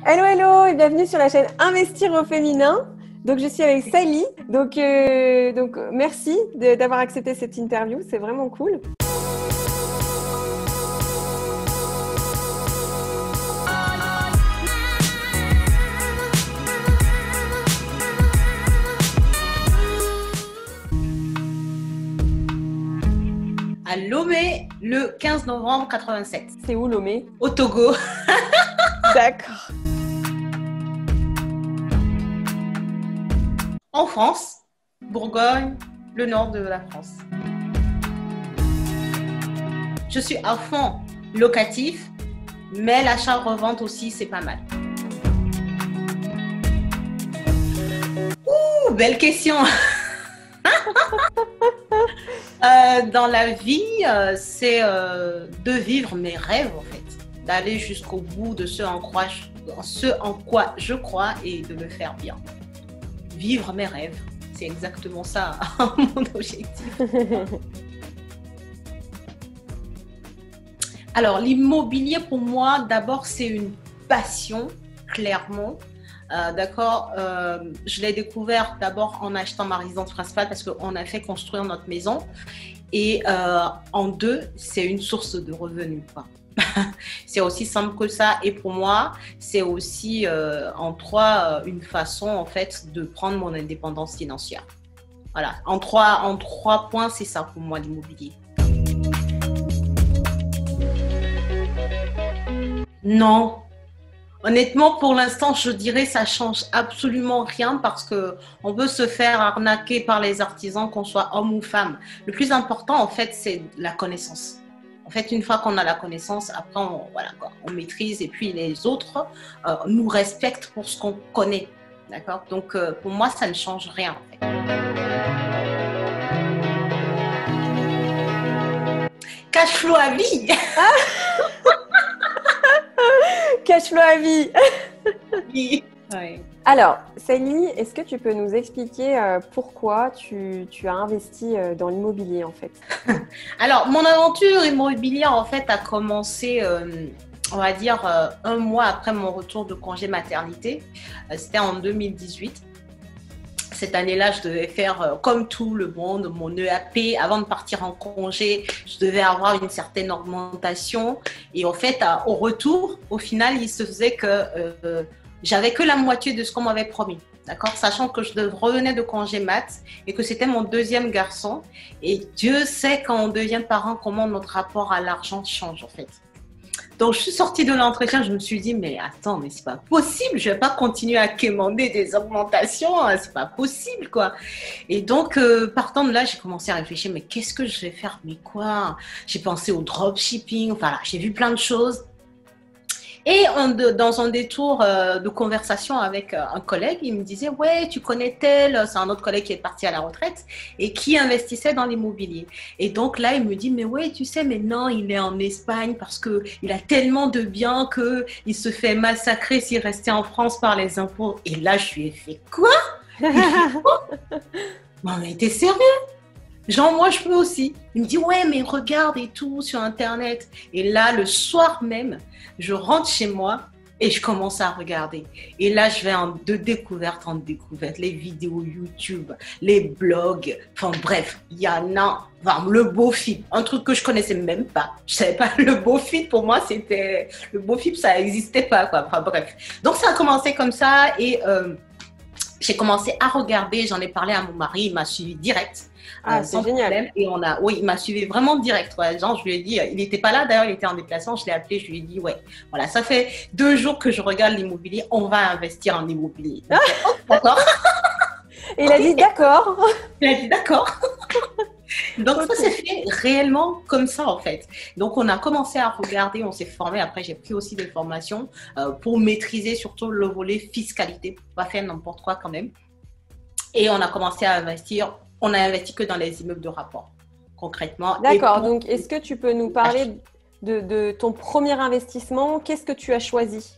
Hello, hello et bienvenue sur la chaîne Investir au féminin. Donc, je suis avec Sally. Donc merci d'avoir accepté cette interview. C'est vraiment cool. À Lomé, le 15 novembre 87. C'est où Lomé? Au Togo. D'accord. En France, Bourgogne, le nord de la France. Je suis à fond locatif, mais l'achat-revente aussi, c'est pas mal. Ouh, belle question. Dans la vie, c'est de vivre mes rêves en fait, d'aller jusqu'au bout de ce en quoi je crois et de le faire bien. Vivre mes rêves, c'est exactement ça mon objectif. Alors l'immobilier pour moi, d'abord c'est une passion, clairement. D'accord, je l'ai découvert d'abord en achetant ma résidence principale parce qu'on a fait construire notre maison et en deux, c'est une source de revenus, quoi. C'est aussi simple que ça et pour moi, c'est aussi en trois une façon en fait de prendre mon indépendance financière. Voilà, en trois points, c'est ça pour moi l'immobilier. Non. Honnêtement, pour l'instant, je dirais ça change absolument rien parce que on peut se faire arnaquer par les artisans, qu'on soit homme ou femme. Le plus important, en fait, c'est la connaissance. En fait, une fois qu'on a la connaissance, après, on maîtrise et puis les autres nous respectent pour ce qu'on connaît. D'accord? Donc, pour moi, ça ne change rien. En fait. Cash flow à vie. Cash flow à vie. Oui. Ouais. Alors, Sally, est-ce que tu peux nous expliquer pourquoi tu as investi dans l'immobilier en fait? Alors, mon aventure immobilière en fait a commencé, on va dire, un mois après mon retour de congé maternité. C'était en 2018. Cette année-là, je devais faire, comme tout le monde, mon EAP. Avant de partir en congé, je devais avoir une certaine augmentation. Et en fait, au retour, au final, il se faisait que j'avais que la moitié de ce qu'on m'avait promis. D'accord? Sachant que je revenais de congé mat et que c'était mon deuxième garçon. Et Dieu sait quand on devient parent comment notre rapport à l'argent change en fait. Donc, je suis sortie de l'entretien, je me suis dit, mais attends, mais c'est pas possible, je vais pas continuer à quémander des augmentations, hein, c'est pas possible, quoi. Et donc, partant de là, j'ai commencé à réfléchir, mais qu'est-ce que je vais faire, mais quoi? J'ai pensé au dropshipping, enfin, là, j'ai vu plein de choses. Et dans un détour de conversation avec un collègue, il me disait, ouais, tu connais tel, c'est un autre collègue qui est parti à la retraite et qui investissait dans l'immobilier. Et donc là, il me dit, mais ouais, tu sais, mais non, il est en Espagne parce qu'il a tellement de biens qu'il se fait massacrer s'il restait en France par les impôts. Et là, je lui ai fait, quoi? Mais t'es sérieux? Genre, moi, je peux aussi. Il me dit, ouais, mais regarde et tout sur Internet. Et là, le soir même, je rentre chez moi et je commence à regarder. Et là, je vais de découverte en découverte. Les vidéos YouTube, les blogs. Enfin, bref, il y en a. Enfin, le BoFip, un truc que je connaissais même pas. Je savais pas, le BoFip, pour moi, c'était... Le BoFip, ça n'existait pas, quoi. Enfin, bref. Donc, ça a commencé comme ça et... j'ai commencé à regarder, j'en ai parlé à mon mari, il m'a suivi direct. Ah, c'est génial. Problème. Et il m'a suivi vraiment direct. Ouais. Genre, je lui ai dit, il n'était pas là d'ailleurs, il était en déplacement, je l'ai appelé, je lui ai dit, ouais, voilà, ça fait 2 jours que je regarde l'immobilier, on va investir en immobilier. Donc, d'accord. Et il a dit d'accord. Il a dit d'accord. Donc, ça s'est fait réellement comme ça, en fait. Donc, on a commencé à regarder, on s'est formé. Après, j'ai pris aussi des formations pour maîtriser surtout le volet fiscalité, pour pas faire n'importe quoi quand même. Et on a commencé à investir. On a investi que dans les immeubles de rapport, concrètement. D'accord. Donc, est-ce que tu peux nous parler de ton premier investissement? Qu'est-ce que tu as choisi?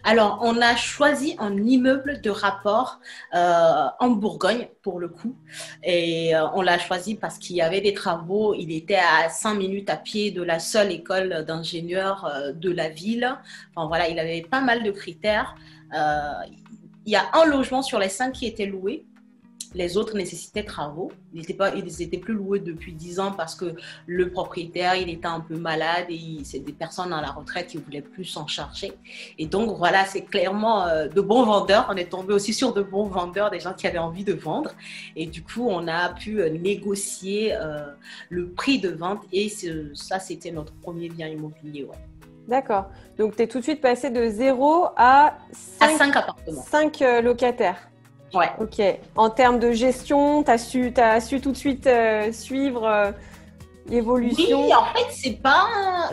Alors, on a choisi un immeuble de rapport en Bourgogne, pour le coup. Et on l'a choisi parce qu'il y avait des travaux. Il était à 5 minutes à pied de la seule école d'ingénieurs de la ville. Enfin, voilà, il avait pas mal de critères. Il y a un logement sur les 5 qui était loué. Les autres nécessitaient travaux. Ils n'étaient plus loués depuis 10 ans parce que le propriétaire, il était un peu malade et c'est des personnes à la retraite qui ne voulaient plus s'en charger. Et donc, voilà, c'est clairement de bons vendeurs. On est tombé aussi sur de bons vendeurs, des gens qui avaient envie de vendre. Et du coup, on a pu négocier le prix de vente et ça, c'était notre premier bien immobilier. Ouais. D'accord. Donc, tu es tout de suite passé de 0 à 5 appartements. 5 locataires. Ouais. Ok. En termes de gestion, tu as su tout de suite suivre l'évolution? Oui, en fait,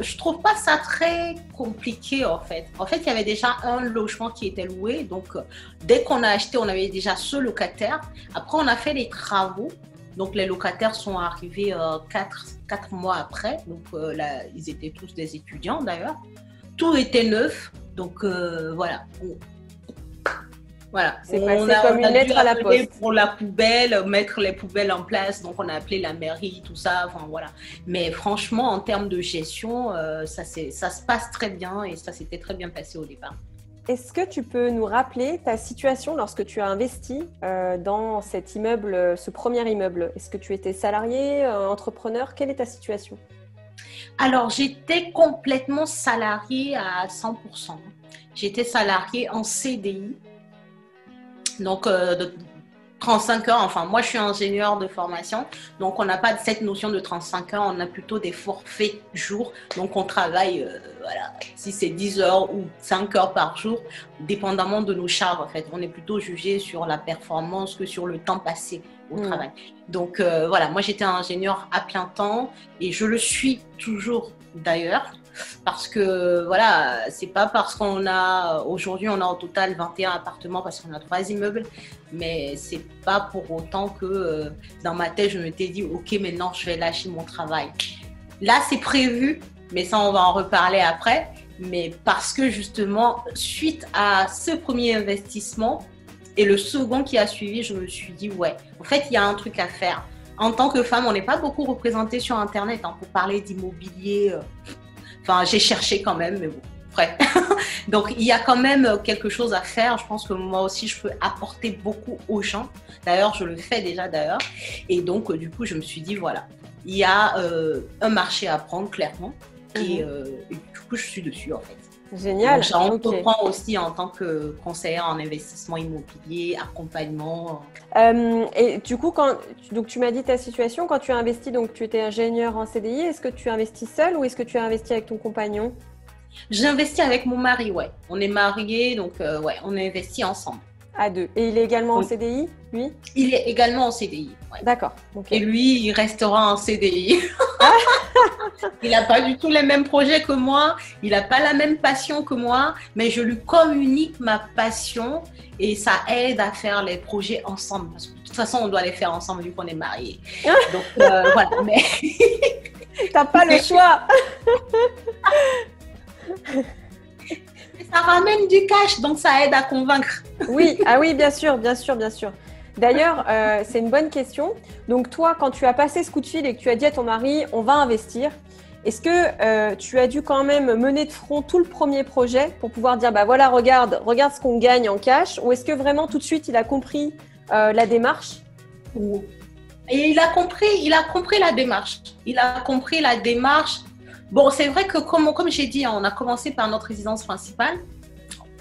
je trouve pas ça très compliqué en fait. En fait, il y avait déjà un logement qui était loué. Donc, dès qu'on a acheté, on avait déjà ce locataire. Après, on a fait les travaux. Donc, les locataires sont arrivés 4 mois après. Donc, là, ils étaient tous des étudiants d'ailleurs. Tout était neuf. Donc, voilà. Voilà. C'est passé comme une lettre à la poste. Pour la poubelle, mettre les poubelles en place. Donc, on a appelé la mairie, tout ça. Enfin, voilà. Mais franchement, en termes de gestion, ça se passe très bien et ça s'était très bien passé au départ. Est-ce que tu peux nous rappeler ta situation lorsque tu as investi dans cet immeuble, ce premier immeuble? Est-ce que tu étais salarié, entrepreneur? Quelle est ta situation? Alors, j'étais complètement salariée à 100%. J'étais salariée en CDI. Donc, de 35 heures, enfin, moi, je suis ingénieure de formation. Donc, on n'a pas cette notion de 35 heures, on a plutôt des forfaits jours. Donc, on travaille, voilà, si c'est 10 heures ou 5 heures par jour, dépendamment de nos charges, en fait. On est plutôt jugé sur la performance que sur le temps passé au travail. Donc, voilà, moi, j'étais ingénieure à plein temps et je le suis toujours d'ailleurs. Parce que voilà, c'est pas parce aujourd'hui on a au total 21 appartements parce qu'on a 3 immeubles, mais c'est pas pour autant que dans ma tête je m'étais dit ok maintenant je vais lâcher mon travail. Là c'est prévu, mais ça on va en reparler après, mais parce que justement suite à ce premier investissement et le second qui a suivi, je me suis dit ouais, en fait il y a un truc à faire. En tant que femme, on n'est pas beaucoup représenté sur internet pour parler d'immobilier. Enfin, j'ai cherché quand même, mais bon, bref. Donc, il y a quand même quelque chose à faire. Je pense que moi aussi, je peux apporter beaucoup aux gens. D'ailleurs, je le fais déjà d'ailleurs. Et donc, du coup, je me suis dit, voilà, il y a un marché à prendre, clairement. Et du coup, je suis dessus, en fait. Génial. Donc, j'entreprends aussi en tant que conseillère en investissement immobilier, accompagnement. Et du coup, donc tu m'as dit ta situation, quand tu as investi, donc tu étais ingénieur en CDI, est-ce que tu as investi seul ou est-ce que tu as investi avec ton compagnon? J'ai investi avec mon mari, ouais. On est mariés, donc ouais, on a investi ensemble. À deux. Et il est également en CDI, lui? Il est également en CDI. Ouais. D'accord. Okay. Et lui, il restera en CDI. Il n'a pas du tout les mêmes projets que moi. Il n'a pas la même passion que moi. Mais je lui communique ma passion et ça aide à faire les projets ensemble. Parce que de toute façon, on doit les faire ensemble vu qu'on est mariés. Donc, voilà. Mais t'as pas le choix. Ça ramène du cash, donc ça aide à convaincre. Oui, ah oui, bien sûr, bien sûr, bien sûr. D'ailleurs, c'est une bonne question. Donc toi, quand tu as passé ce coup de fil et que tu as dit à ton mari, on va investir, est-ce que tu as dû quand même mener de front tout le premier projet pour pouvoir dire, bah voilà, regarde ce qu'on gagne en cash, ou est-ce que vraiment tout de suite, il a compris la démarche? Et il a compris la démarche. Il a compris la démarche. Bon, c'est vrai que comme j'ai dit, on a commencé par notre résidence principale.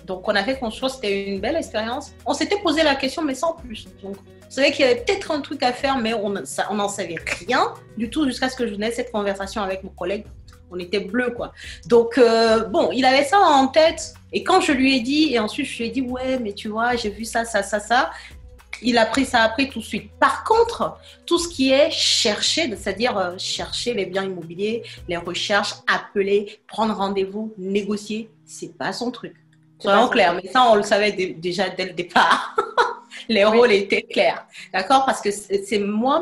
Donc, on a fait conscience, c'était une belle expérience. On s'était posé la question, mais sans plus. Donc, on savait qu'il y avait peut-être un truc à faire, mais on n'en savait rien du tout jusqu'à ce que je n'ai cette conversation avec mon collègue. On était bleus, quoi. Donc, bon, il avait ça en tête. Et quand je lui ai dit, et ensuite je lui ai dit, ouais, mais tu vois, j'ai vu ça. Il a pris ça après tout de suite. Par contre, tout ce qui est chercher, c'est-à-dire chercher les biens immobiliers, les recherches, appeler, prendre rendez-vous, négocier, c'est pas son truc. Soyons clairs, mais ça, on le savait déjà dès le départ. Les rôles étaient clairs. D'accord? Parce que c'est moi,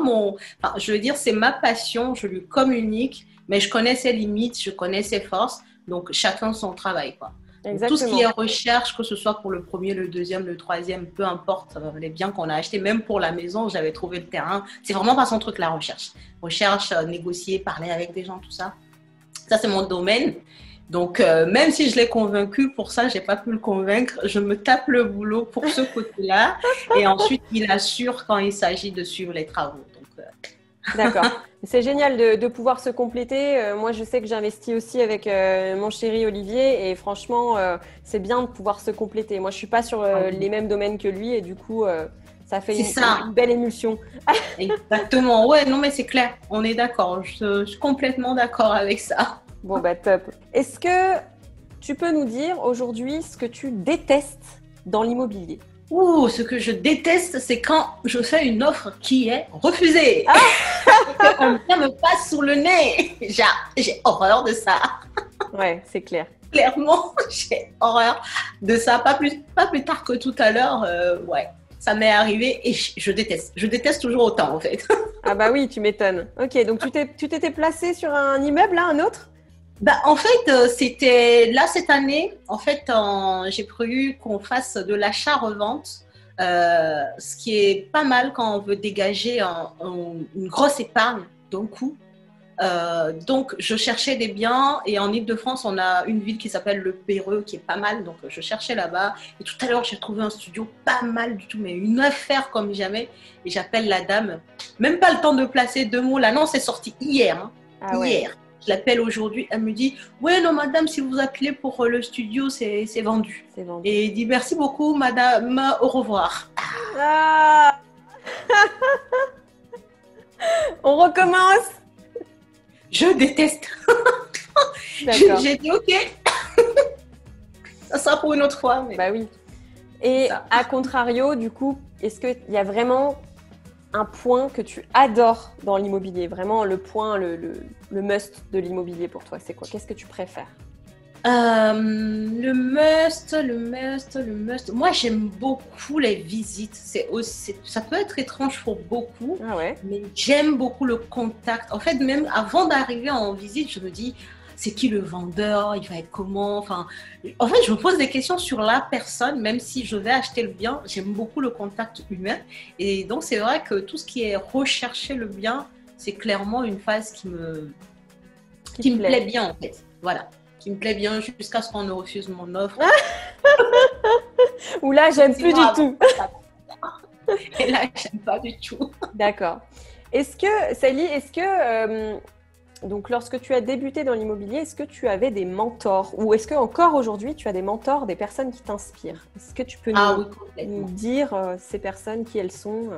je veux dire, c'est ma passion, je lui communique, mais je connais ses limites, je connais ses forces. Donc, chacun son travail, quoi. Donc, tout ce qui Exactement. est recherche, que ce soit pour le premier, le deuxième, le troisième, peu importe les biens qu'on a achetés, même pour la maison, j'avais trouvé le terrain. C'est vraiment pas son truc, la recherche. Recherche, négocier, parler avec des gens, tout ça. Ça, c'est mon domaine. Donc, même si je l'ai convaincu, pour ça, j'ai pas pu le convaincre. Je me tape le boulot pour ce côté-là. Et ensuite, il assure quand il s'agit de suivre les travaux. Donc, D'accord. C'est génial de pouvoir se compléter. Moi, je sais que j'investis aussi avec mon chéri Olivier et franchement, c'est bien de pouvoir se compléter. Moi, je suis pas sur les mêmes domaines que lui et du coup, ça fait c'est ça. une belle émulsion. Exactement. Ouais, non, mais c'est clair. On est d'accord. Je suis complètement d'accord avec ça. Bon, bah top. Est-ce que tu peux nous dire aujourd'hui ce que tu détestes dans l'immobilier? Ouh, ce que je déteste, c'est quand je fais une offre qui est refusée. On vient me passe sous le nez. J'ai horreur de ça. Ouais, c'est clair. Clairement, j'ai horreur de ça. Pas plus tard que tout à l'heure. Ouais, ça m'est arrivé et je déteste. Je déteste toujours autant, en fait. Ah bah oui, tu m'étonnes. Ok, donc tu t'étais placé sur un immeuble, là, un autre? Bah, en fait, c'était là cette année. En fait, j'ai prévu qu'on fasse de l'achat-revente, ce qui est pas mal quand on veut dégager une grosse épargne d'un coup. Donc, je cherchais des biens et en Île-de-France, on a une ville qui s'appelle Le Perreux qui est pas mal. Donc, je cherchais là-bas. Et tout à l'heure, j'ai trouvé un studio pas mal du tout, mais une affaire comme jamais. Et j'appelle la dame. Même pas le temps de placer deux mots. L'annonce est sortie hier. Hein. Ah ouais, Hier. Je l'appelle aujourd'hui. Elle me dit ouais, non, madame, si vous appelez pour le studio, c'est vendu. c'est vendu. Et elle dit merci beaucoup, madame. Au revoir. Ah On recommence. Je déteste. D'accord. J'ai dit ok. Ça sera pour une autre fois. Mais... Bah oui. Et Ça. à contrario, du coup, est-ce qu'il y a vraiment un point que tu adores dans l'immobilier? Vraiment le point, le must de l'immobilier pour toi, c'est quoi? Qu'est-ce que tu préfères? Le must. Moi, j'aime beaucoup les visites. Ça peut être étrange pour beaucoup, Ah ouais? mais j'aime beaucoup le contact. En fait, même avant d'arriver en visite, je me dis, c'est qui le vendeur? Il va être comment? Enfin, en fait, je me pose des questions sur la personne, même si je vais acheter le bien. J'aime beaucoup le contact humain. Et donc, c'est vrai que tout ce qui est rechercher le bien, c'est clairement une phase qui me plaît bien, en fait. Voilà. Qui me plaît bien jusqu'à ce qu'on ne refuse mon offre. Ou là, j'aime plus du tout. Et là, j'aime pas du tout. D'accord. Sally, donc lorsque tu as débuté dans l'immobilier, est-ce que tu avais des mentors? Ou est-ce que encore aujourd'hui, tu as des mentors, des personnes qui t'inspirent? Est-ce que tu peux Oui, nous complètement. dire ces personnes, qui elles sont?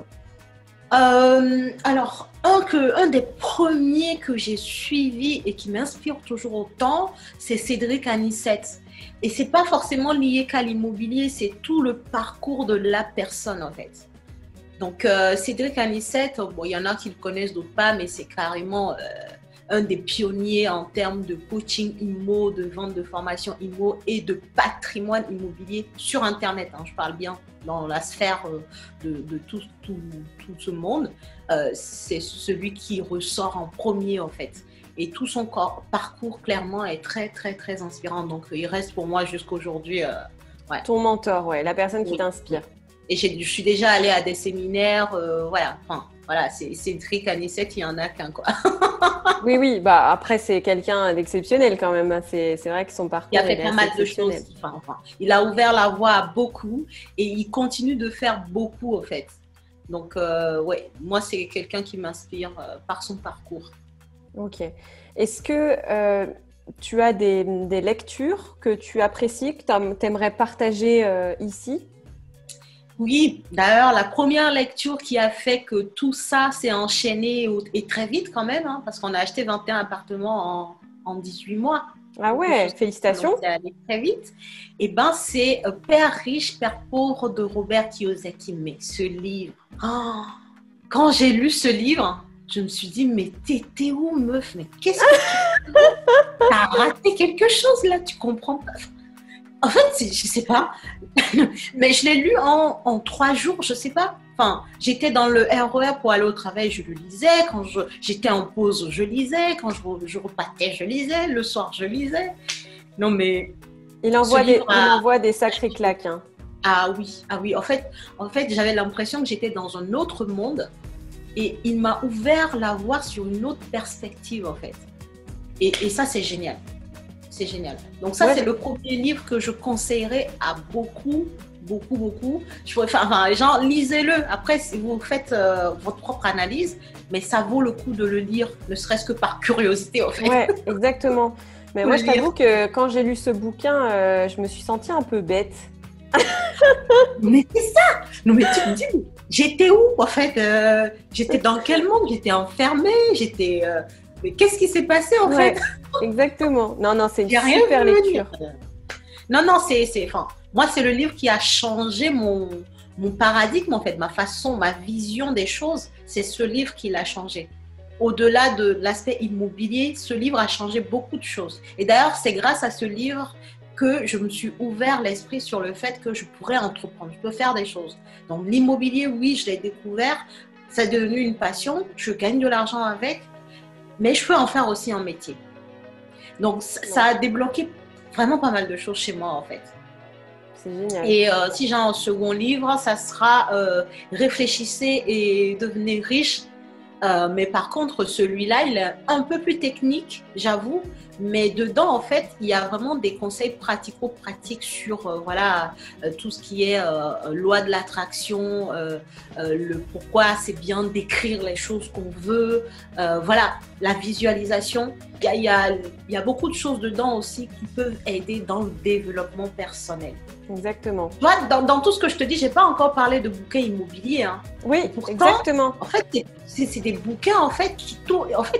Alors, un des premiers que j'ai suivi et qui m'inspire toujours autant, c'est Cédric Anissette. Et c'est pas forcément lié qu'à l'immobilier, c'est tout le parcours de la personne en fait. Donc, Cédric Anissette, bon, il y en a qui le connaissent, d'autres pas, mais c'est carrément un des pionniers en termes de coaching IMO, de vente de formation IMO et de patrimoine immobilier sur Internet. Hein, je parle bien dans la sphère de tout ce monde. C'est celui qui ressort en premier en fait. Et tout son parcours clairement est très très très inspirant. Donc, il reste pour moi jusqu'aujourd'hui. Ouais. Ton mentor, ouais, la personne qui t'inspire. Et je suis déjà allée à des séminaires, voilà. Enfin, voilà, c'est Cédric Anissette, il y en a qu'un quoi. Oui, bah après c'est quelqu'un d'exceptionnel quand même. C'est vrai que son parcours Il a fait est pas assez mal de exceptionnel. choses. Enfin, il a ouvert la voie à beaucoup et il continue de faire beaucoup en fait. Donc ouais, moi c'est quelqu'un qui m'inspire par son parcours. Ok. Est-ce que tu as des lectures que tu apprécies, que tu aimerais partager ici? Oui, d'ailleurs, la première lecture qui a fait que tout ça s'est enchaîné et très vite quand même, hein, parce qu'on a acheté 21 appartements en 18 mois. Ah ouais, félicitations. Donc, c'est allé très vite. Et ben, c'est Père riche, Père pauvre de Robert Kiyosaki. Mais ce livre, quand j'ai lu ce livre, je me suis dit, mais t'es où, meuf? Mais qu'est-ce que tu as raté quelque chose là? Tu comprends pas? En fait, je sais pas, mais je l'ai lu en 3 jours, je sais pas. Enfin, j'étais dans le RER pour aller au travail, je le lisais. Quand j'étais en pause, je lisais. Quand je repartais, je lisais. Le soir, je lisais. Non, mais Il envoie des sacrées claques. Hein. Ah oui. En fait, j'avais l'impression que j'étais dans un autre monde et il m'a ouvert la voie sur une autre perspective, en fait. Et ça, c'est génial. C'est génial. Donc ça, c'est le premier livre que je conseillerais à beaucoup. Je pourrais faire, enfin, genre, lisez-le. Après, si vous faites votre propre analyse, mais ça vaut le coup de le lire, ne serait-ce que par curiosité, en fait. Ouais, exactement. Mais moi, je t'avoue que quand j'ai lu ce bouquin, je me suis sentie un peu bête. Mais c'est ça. Non, mais tu me dis, j'étais où, en fait j'étais dans quel monde? J'étais enfermée, mais qu'est-ce qui s'est passé, en fait? Exactement. Non, c'est une super lecture. Non, enfin, moi, c'est le livre qui a changé mon paradigme, en fait, ma vision des choses. C'est ce livre qui l'a changé. Au-delà de l'aspect immobilier, ce livre a changé beaucoup de choses. Et d'ailleurs, c'est grâce à ce livre que je me suis ouvert l'esprit sur le fait que je pourrais entreprendre, je peux faire des choses. Donc, l'immobilier, oui, je l'ai découvert, ça est devenu une passion, je gagne de l'argent avec, mais je peux en faire aussi un métier. Donc, ça a débloqué vraiment pas mal de choses chez moi, en fait. C'est génial. Et si j'ai un second livre, ça sera Réfléchissez et devenez riche. Mais par contre, celui-là, il est un peu plus technique, j'avoue. Mais dedans, en fait, il y a vraiment des conseils pratico-pratiques sur tout ce qui est loi de l'attraction, le pourquoi c'est bien d'écrire les choses qu'on veut, la visualisation. Il y a beaucoup de choses dedans aussi qui peuvent aider dans le développement personnel. Exactement. Tu vois, dans tout ce que je te dis, je n'ai pas encore parlé de bouquins immobiliers. Hein. Oui, pourtant, exactement. En fait, c'est des bouquins en fait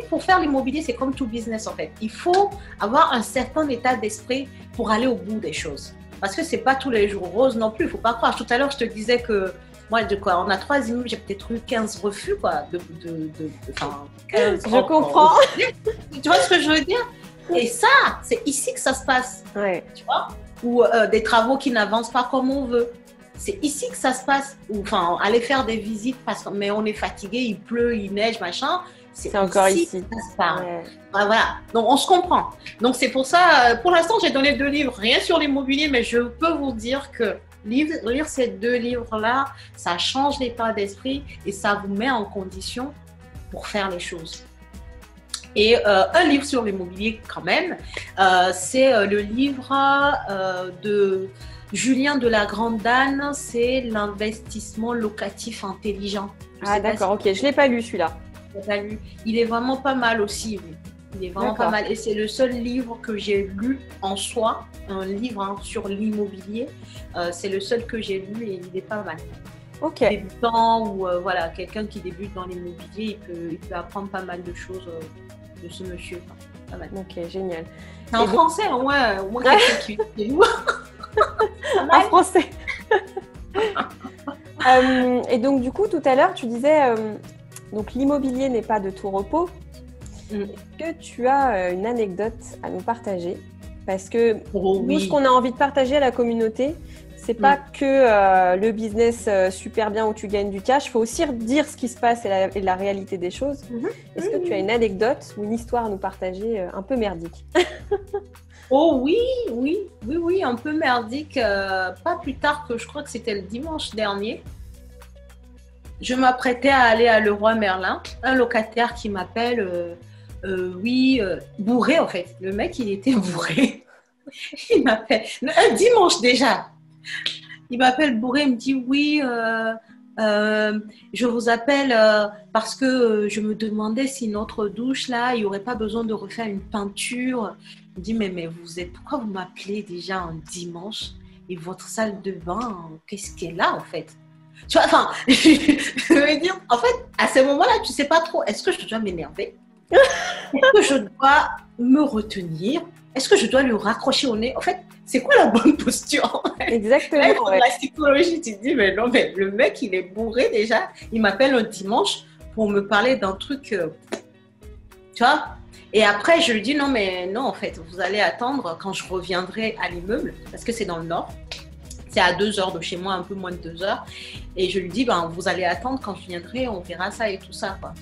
pour faire l'immobilier, c'est comme tout business en fait. Il faut avoir un certain état d'esprit pour aller au bout des choses. Parce que c'est pas tous les jours rose non plus. Il faut pas croire. Tout à l'heure, je te disais que moi, on a 3 immeubles, j'ai peut-être eu 15 refus quoi. 15 je comprends. Tu vois ce que je veux dire? Et ça, c'est ici que ça se passe. Ouais. Tu vois? Ou des travaux qui n'avancent pas comme on veut. C'est ici que ça se passe. Ou enfin, aller faire des visites mais on est fatigué, il pleut, il neige, machin. C'est encore ici que ça se passe. Ouais. Voilà. Donc on se comprend. Donc c'est pour ça, pour l'instant, j'ai donné 2 livres, rien sur l'immobilier, mais je peux vous dire que lire ces 2 livres-là, ça change l'état d'esprit et ça vous met en condition pour faire les choses. Et un livre sur l'immobilier quand même, c'est le livre de Julien de la Grande-Danne, c'est l'investissement locatif intelligent. Ah d'accord, ok, je ne l'ai pas lu celui-là. Il est vraiment pas mal aussi, oui. Il est vraiment pas mal et c'est le seul livre que j'ai lu en soi, un livre sur l'immobilier, c'est le seul que j'ai lu et il est pas mal. Ok. Débutant ou quelqu'un qui débute dans l'immobilier, il peut apprendre pas mal de choses de ce monsieur. Pas mal. Ok, génial. C'est en français, au moins quelqu'un qui est nous. En français. Et donc du coup, tout à l'heure, tu disais, donc l'immobilier n'est pas de tout repos. Est-ce que tu as une anecdote à nous partager? Parce que nous, ce qu'on a envie de partager à la communauté, c'est pas que le business super bien où tu gagnes du cash. Il faut aussi dire ce qui se passe et la réalité des choses. Est-ce que tu as une anecdote ou une histoire à nous partager un peu merdique? Oh oui, un peu merdique. Pas plus tard que je crois que c'était le dimanche dernier. Je m'apprêtais à aller à Leroy Merlin. Un locataire qui m'appelle, bourré en fait. Le mec, il était bourré. Il m'appelle, un dimanche déjà. Il m'appelle bourré, il me dit oui, je vous appelle parce que je me demandais si notre douche là, il n'y aurait pas besoin de refaire une peinture. Il me dit mais pourquoi vous m'appelez déjà un dimanche et votre salle de bain, qu'est-ce qu'elle a en fait? Tu vois, enfin, je veux dire, en fait, à ce moment-là, tu sais pas trop, est-ce que je dois m'énerver? Est-ce que je dois me retenir? Est-ce que je dois lui raccrocher au nez? En fait, c'est quoi la bonne posture? Exactement. Là, pour la psychologie, tu te dis, mais non, mais le mec, il est bourré déjà. Il m'appelle un dimanche pour me parler d'un truc, tu vois? Et après, je lui dis, non, en fait, vous allez attendre quand je reviendrai à l'immeuble, parce que c'est dans le nord. C'est à 2 heures de chez moi, un peu moins de 2 heures. Et je lui dis, ben, vous allez attendre quand je viendrai, on verra ça et tout ça, quoi.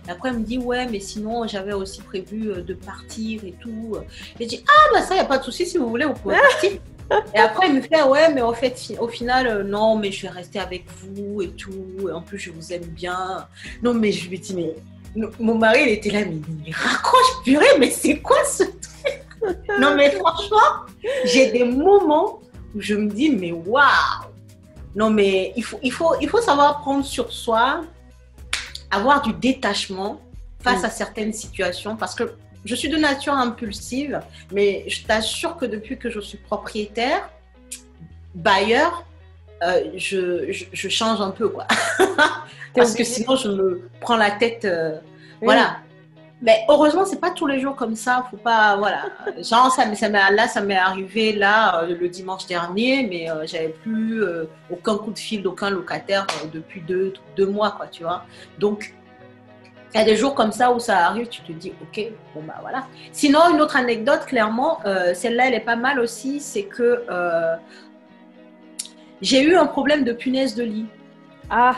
Et après, elle me dit, ouais, mais sinon, j'avais aussi prévu de partir et tout. Et je dis, ah, ben ça, il n'y a pas de souci, si vous voulez, vous pouvez partir. Et après, il me fait, ouais, mais en fait, au final, non, mais je vais rester avec vous et tout. Et en plus, je vous aime bien. Non, mais je lui dis, mais mon mari, il était là, mais il raccroche, purée, mais c'est quoi ce truc? Non, mais franchement, j'ai des moments où je me dis, mais waouh! Non, mais il faut savoir prendre sur soi, avoir du détachement face à certaines situations, parce que je suis de nature impulsive, mais je t'assure que depuis que je suis propriétaire, bailleur, je change un peu, quoi. Parce que sinon, je me prends la tête, voilà. Mais heureusement, c'est pas tous les jours comme ça. Faut pas, voilà. Genre, ça m'est arrivé là le dimanche dernier, mais j'avais plus aucun coup de fil d'aucun locataire depuis deux mois, quoi, tu vois. Donc, il y a des jours comme ça où ça arrive, tu te dis, ok, bon bah voilà. Sinon, une autre anecdote, clairement, celle-là, elle est pas mal aussi, c'est que j'ai eu un problème de punaise de lit. Ah,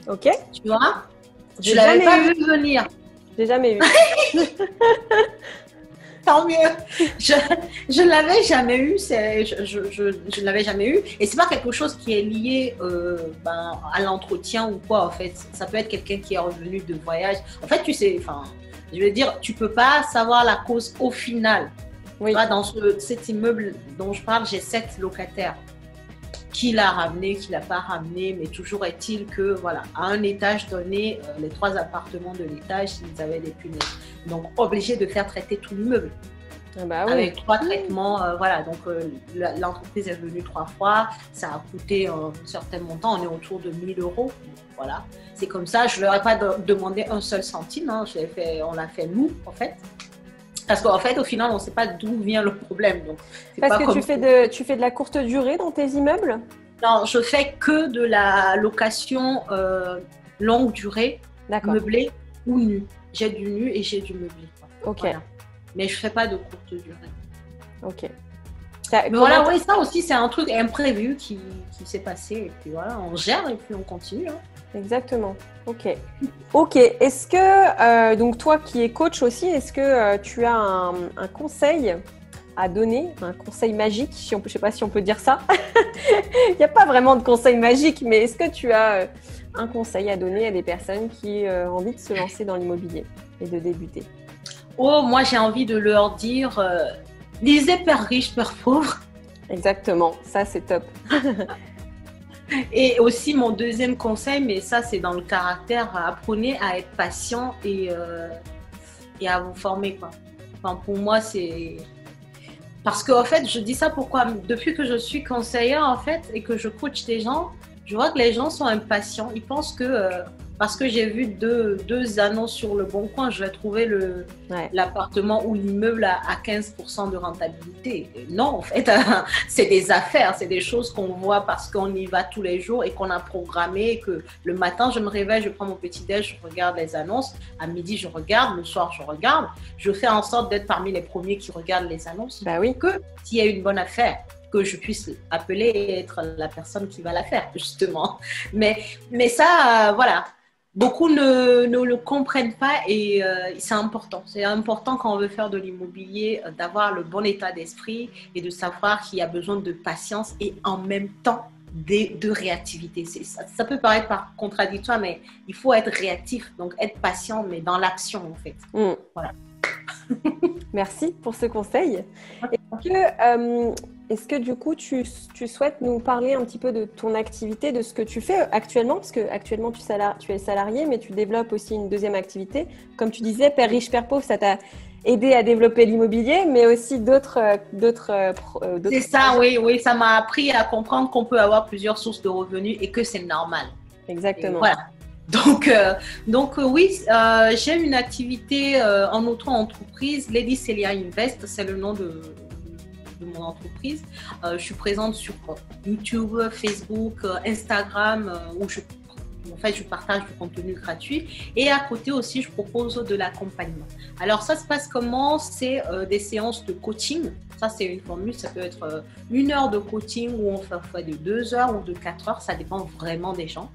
ok. Tu vois, je l'avais pas vu venir. J'ai jamais eu. Tant mieux. Je ne l'avais jamais eu. Je ne l'avais jamais eu. Et c'est pas quelque chose qui est lié à l'entretien ou quoi, en fait. Ça peut être quelqu'un qui est revenu de voyage. En fait, tu sais, je veux dire, tu peux pas savoir la cause au final. Oui. Là, dans cet immeuble dont je parle, j'ai 7 locataires. Qui l'a ramené, qui l'a pas ramené, mais toujours est-il que, voilà, à un étage donné, les 3 appartements de l'étage, ils avaient des punaises. Donc, obligé de faire traiter tout l'immeuble. Ah bah oui. Avec 3 traitements, voilà. Donc, l'entreprise est venue 3 fois. Ça a coûté un certain montant. On est autour de 1 000 €. Voilà. C'est comme ça. Je ne leur ai pas demandé un seul centime. Hein. On l'a fait nous, en fait. Parce qu'en fait, au final, on ne sait pas d'où vient le problème. Donc, parce que tu fais de la courte durée dans tes immeubles? Non, je fais que de la location longue durée, meublée ou nue. J'ai du nu et j'ai du meublé. Ok. Voilà. Mais je ne fais pas de courte durée. Ok. Mais voilà, oui, ça aussi, c'est un truc imprévu qui s'est passé. Et puis voilà, on gère et puis on continue. Hein. Exactement. Ok. Ok. Est-ce que, donc toi qui es coach aussi, est-ce que tu as un conseil à donner, un conseil magique, je ne sais pas si on peut dire ça. Il n'y a pas vraiment de conseil magique, mais est-ce que tu as un conseil à donner à des personnes qui ont envie de se lancer dans l'immobilier et de débuter? Oh, moi j'ai envie de leur dire, lisez Père riche, Père pauvre. Exactement, ça c'est top. Et aussi mon deuxième conseil, mais ça c'est dans le caractère, apprenez à être patient et à vous former, quoi. Enfin, pour moi c'est... Parce qu'en fait, je dis ça pourquoi? Depuis que je suis conseillère, en fait, et que je coach des gens, je vois que les gens sont impatients. Ils pensent que parce que j'ai vu deux annonces sur le Bon Coin, je vais trouver l'appartement ou l'immeuble à 15% de rentabilité. Et non, en fait, c'est des affaires, c'est des choses qu'on voit parce qu'on y va tous les jours et qu'on a programmé, que le matin, je me réveille, je prends mon petit-déj, je regarde les annonces. À midi, je regarde. Le soir, je regarde. Je fais en sorte d'être parmi les premiers qui regardent les annonces. Bah oui. Que s'il y a une bonne affaire, que je puisse appeler et être la personne qui va la faire, justement. Mais ça, voilà. Beaucoup ne le comprennent pas et c'est important. C'est important quand on veut faire de l'immobilier d'avoir le bon état d'esprit et de savoir qu'il y a besoin de patience et en même temps de réactivité. Ça peut paraître contradictoire, mais il faut être réactif, donc être patient, mais dans l'action en fait. Voilà. Merci pour ce conseil. Est-ce que du coup, tu souhaites nous parler un petit peu de ton activité, de ce que tu fais actuellement? Parce que actuellement, tu es salarié, mais tu développes aussi une deuxième activité. Comme tu disais, Père riche, Père pauvre, ça t'a aidé à développer l'immobilier, mais aussi d'autres. C'est ça, oui. Ça m'a appris à comprendre qu'on peut avoir plusieurs sources de revenus et que c'est normal. Exactement. Et voilà. Donc oui, j'ai une activité en auto-entreprise. Lady Celia Invest, c'est le nom de mon entreprise. Je suis présente sur YouTube, Facebook, Instagram, où je En fait, je partage du contenu gratuit et à côté aussi, je propose de l'accompagnement. Alors, ça se passe comment? C'est des séances de coaching. Ça, c'est une formule. Ça peut être 1 heure de coaching où on fait parfois de 2 heures ou de 4 heures. Ça dépend vraiment des gens.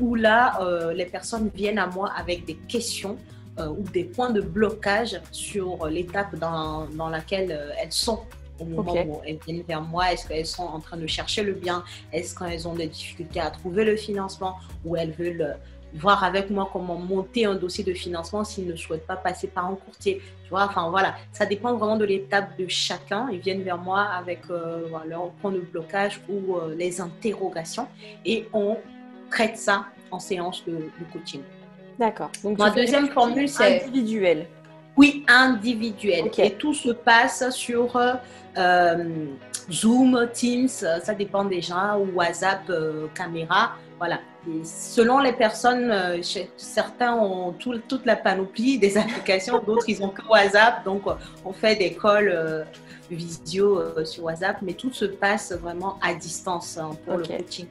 Où là, les personnes viennent à moi avec des questions ou des points de blocage sur l'étape dans laquelle elles sont. Au moment où elles viennent vers moi, est-ce qu'elles sont en train de chercher le bien? Est-ce qu'elles ont des difficultés à trouver le financement? Ou elles veulent voir avec moi comment monter un dossier de financement s'ils ne souhaitent pas passer par un courtier? Tu vois, enfin voilà, ça dépend vraiment de l'étape de chacun. Ils viennent vers moi avec leur point de blocage ou les interrogations et on traite ça en séance de coaching. D'accord. Donc, ma deuxième formule, c'est individuel. Oui, individuel. Okay. Et tout se passe sur Zoom, Teams, ça dépend des gens, ou WhatsApp, caméra. Voilà. Et selon les personnes, certains ont toute la panoplie des applications, d'autres ils ont que WhatsApp. Donc, on fait des calls visio sur WhatsApp, mais tout se passe vraiment à distance pour le coaching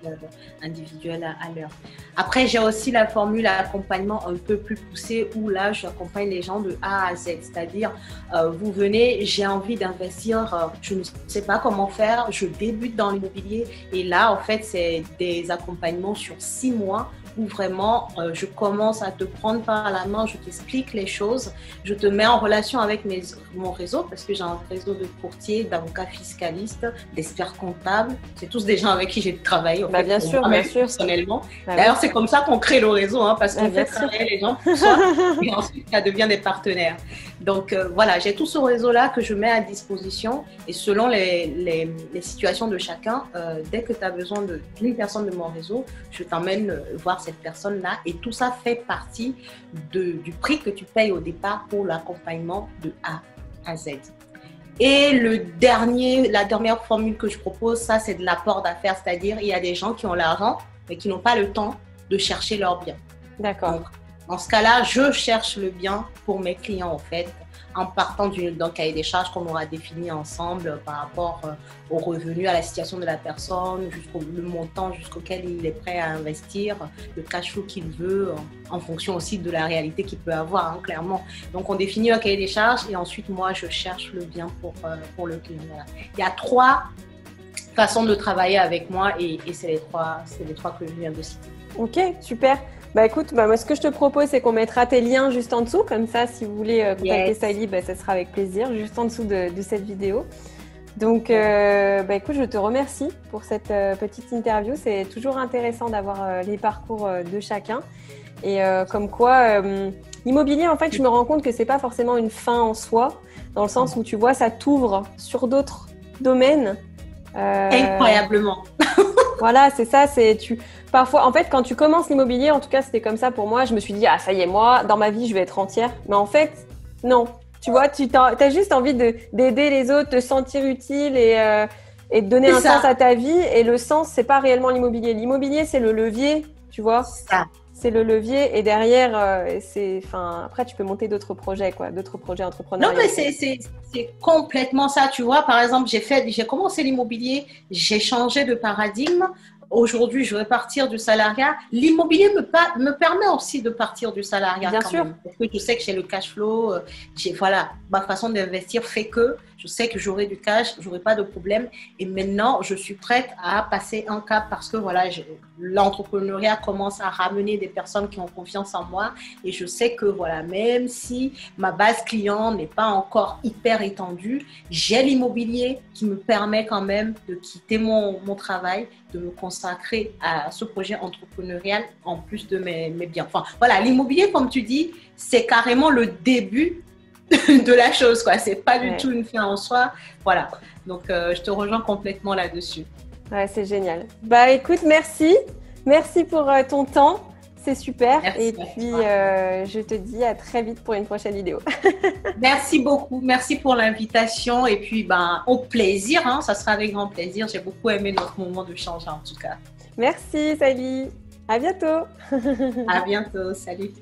individuel à l'heure. Après, j'ai aussi la formule accompagnement un peu plus poussée où là, j'accompagne les gens de A à Z. C'est-à-dire, vous venez, j'ai envie d'investir, je ne sais pas comment faire, je débute dans l'immobilier et là, en fait, c'est des accompagnements sur 6 mois où vraiment je commence à te prendre par la main, je t'explique les choses, je te mets en relation avec mon réseau parce que j'ai un réseau de courtiers, d'avocats fiscalistes, d'experts comptables. C'est tous des gens avec qui j'ai travaillé en fait, bien sûr, personnellement. D'ailleurs, c'est comme ça qu'on crée le réseau, hein, parce qu'on fait travailler les gens pour soi et ensuite ça devient des partenaires. Donc voilà, j'ai tout ce réseau-là que je mets à disposition et selon les situations de chacun, dès que tu as besoin d'une personne de mon réseau, je t'emmène voir cette personne-là et tout ça fait partie du prix que tu payes au départ pour l'accompagnement de A à Z. Et la dernière formule que je propose, ça c'est de l'apport d'affaires, c'est-à-dire il y a des gens qui ont l'argent mais qui n'ont pas le temps de chercher leur bien. D'accord. Dans ce cas-là, je cherche le bien pour mes clients en fait, en partant d'un cahier des charges qu'on aura défini ensemble par rapport aux revenus, à la situation de la personne, jusqu'au le montant jusqu'auquel il est prêt à investir, le cash flow qu'il veut, en fonction aussi de la réalité qu'il peut avoir, hein, clairement. Donc, on définit un cahier des charges et ensuite, moi, je cherche le bien pour le client. Voilà. Il y a 3 façons de travailler avec moi et c'est les trois que je viens de citer. Ok, super. Bah écoute, moi ce que je te propose, c'est qu'on mettra tes liens juste en dessous. Comme ça, si vous voulez contacter Saïli, ça sera avec plaisir, juste en dessous de cette vidéo. Donc, écoute, je te remercie pour cette petite interview. C'est toujours intéressant d'avoir les parcours de chacun. Et comme quoi, l'immobilier, en fait, je me rends compte que c'est pas forcément une fin en soi, dans le sens où tu vois, ça t'ouvre sur d'autres domaines. Incroyablement. Voilà, c'est ça. Parfois, en fait, quand tu commences l'immobilier, en tout cas, c'était comme ça pour moi. Je me suis dit, ah, ça y est, moi, dans ma vie, je vais être entière. Mais en fait, non. Tu vois, tu as juste envie d'aider les autres, te sentir utile et de donner un sens à ta vie. Et le sens, c'est pas réellement l'immobilier. L'immobilier, c'est le levier, tu vois. C'est le levier. Et derrière, après, tu peux monter d'autres projets entrepreneuriaux. Non, mais c'est complètement ça. Tu vois, par exemple, j'ai commencé l'immobilier, j'ai changé de paradigme. Aujourd'hui, je vais partir du salariat. L'immobilier me permet aussi de partir du salariat. Bien sûr. Parce que je sais que j'ai le cash flow. Ma façon d'investir fait que je sais que j'aurai du cash, j'aurai pas de problème. Et maintenant, je suis prête à passer un cap parce que voilà, l'entrepreneuriat commence à ramener des personnes qui ont confiance en moi. Et je sais que voilà, même si ma base client n'est pas encore hyper étendue, j'ai l'immobilier qui me permet quand même de quitter mon travail, de me consacrer à ce projet entrepreneurial en plus de mes biens. Enfin, voilà, l'immobilier, comme tu dis, c'est carrément le début de la chose, quoi. C'est pas du tout une fin en soi. Voilà. Donc, je te rejoins complètement là-dessus. Ouais, c'est génial. Bah, écoute, merci. Merci pour ton temps. C'est super. Merci, et puis, je te dis à très vite pour une prochaine vidéo. Merci beaucoup. Merci pour l'invitation. Et puis, au plaisir. Hein, ça sera avec grand plaisir. J'ai beaucoup aimé notre moment de change, en tout cas. Merci, Saïli. À bientôt. À bientôt. Salut.